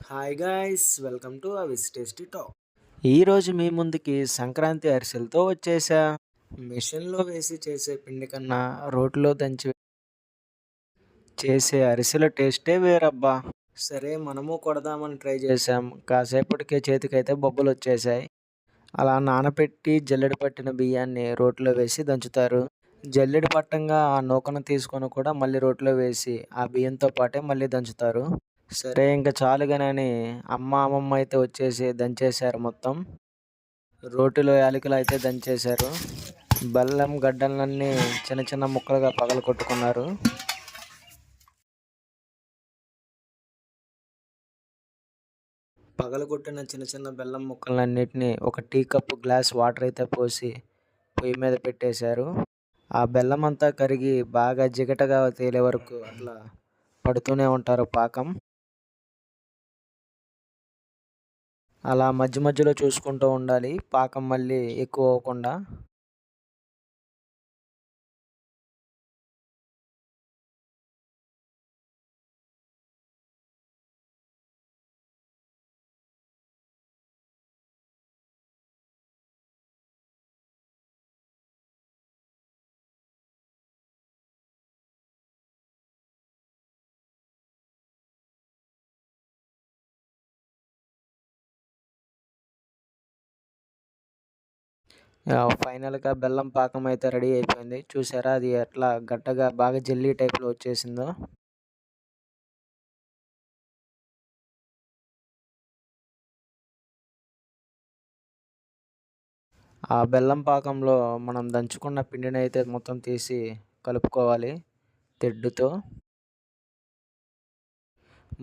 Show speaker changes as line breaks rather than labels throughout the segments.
Hi guys, welcome to Avi's tasty talk. ఈరోజు మీ ముందుకి సంక్రాంతి అరిసెలతో వచ్చేసా. మిషన్లో వేసి చేసే పిండి కన్నా రోట్లో దంచి చేసే అరిసెల టేస్టే వేరబ్బా. సరే మనము కొడదామని ట్రై చేసాం. కాసేపటికే చేతికైతే బొబ్బలు వచ్చేసాయి. అలా నానపెట్టి జల్లెడ పట్టిన బియ్యాన్ని రోట్లో వేసి దంచుతారు. జల్లెడ పట్టంగా ఆ నూకను తీసుకొని కూడా మళ్ళీ రోట్లో వేసి ఆ బియ్యంతో పాటే మళ్ళీ దంచుతారు. సరే ఇంక చాలుగానని అమ్మమ్మ అయితే వచ్చేసి దంచేశారు మొత్తం. రోటిలో యాలకులు అయితే దంచేశారు. బెల్లం గడ్డలన్నీ చిన్న చిన్న ముక్కలుగా పగలగొట్టుకున్నారు. పగలగొట్టిన చిన్న చిన్న బెల్లం ముక్కలన్నిటిని ఒక టీ కప్పు గ్లాస్ వాటర్ అయితే పోసి పొయ్యి మీద పెట్టేశారు. ఆ బెల్లం అంతా కరిగి బాగా జిగటగా తేలే వరకు అట్లా పడుతూనే ఉంటారు పాకం. అలా మధ్య మధ్యలో చూసుకుంటూ ఉండాలి పాకం మళ్ళీ ఎక్కువ అవ్వకుండా. ఫైనల్‌గా బెల్లం పాకం అయితే రెడీ అయిపోయింది. చూసారా అది ఎట్లా గడ్డగా బాగా జెల్లీ టైప్‌లో వచ్చేసిందో. ఆ బెల్లం పాకంలో మనం దంచుకున్న పిండిని అయితే మొత్తం తీసి కలుపుకోవాలి తెడ్డుతో.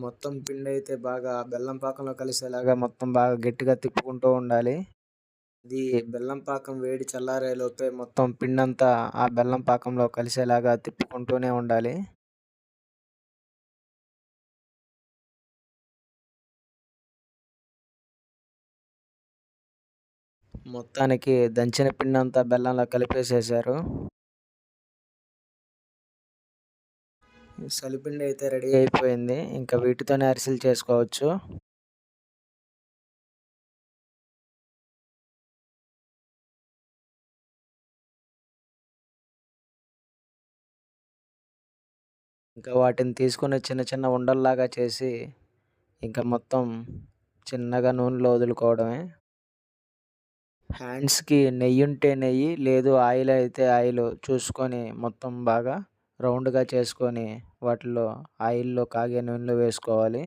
మొత్తం పిండి అయితే బాగా బెల్లం పాకంలో కలిసేలాగా మొత్తం బాగా గట్టిగా తిప్పుకుంటూ ఉండాలి. ఇది బెల్లం పాకం వేడి చల్లారేలోపే మొత్తం పిండంతా ఆ బెల్లం పాకంలో కలిసేలాగా తిప్పుకుంటూనే ఉండాలి. మొత్తానికి దంచిన పిండంతా బెల్లంలో కలిపేసేశారు. సలిపిండి అయితే రెడీ అయిపోయింది. ఇంకా వీటితోనే అరిసెలు చేసుకోవచ్చు. ఇంకా వాటిని తీసుకొని చిన్న చిన్న ఉండల్లాగా చేసి ఇంకా మొత్తం చిన్నగా నూనెలో వదులుకోవడమే. హ్యాండ్స్‌కి నెయ్యుంటే నెయ్యి, లేదు ఆయిల్ అయితే ఆయిల్ చూసుకొని మొత్తం బాగా రౌండ్‌గా చేసుకొని వాటిలో ఆయిల్‌లో కాగే నూనెలో వేసుకోవాలి.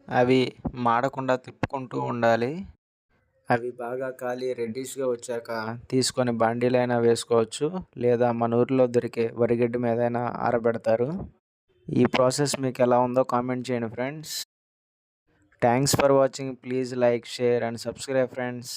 అవి మాడకుండా తిప్పుకుంటూ ఉండాలి. అవి బాగా కాలి రెడ్డిష్‌గా వచ్చాక తీసుకొని బాండీలో అయినా వేసుకోవచ్చు. లేదా మన ఊర్లో దొరికే వరిగడ్డి మీదైనా ఆరబెడతారు. ఈ ప్రాసెస్ మీకు ఎలా ఉందో కామెంట్ చేయండి friends. Thanks for watching. Please like, share and subscribe friends.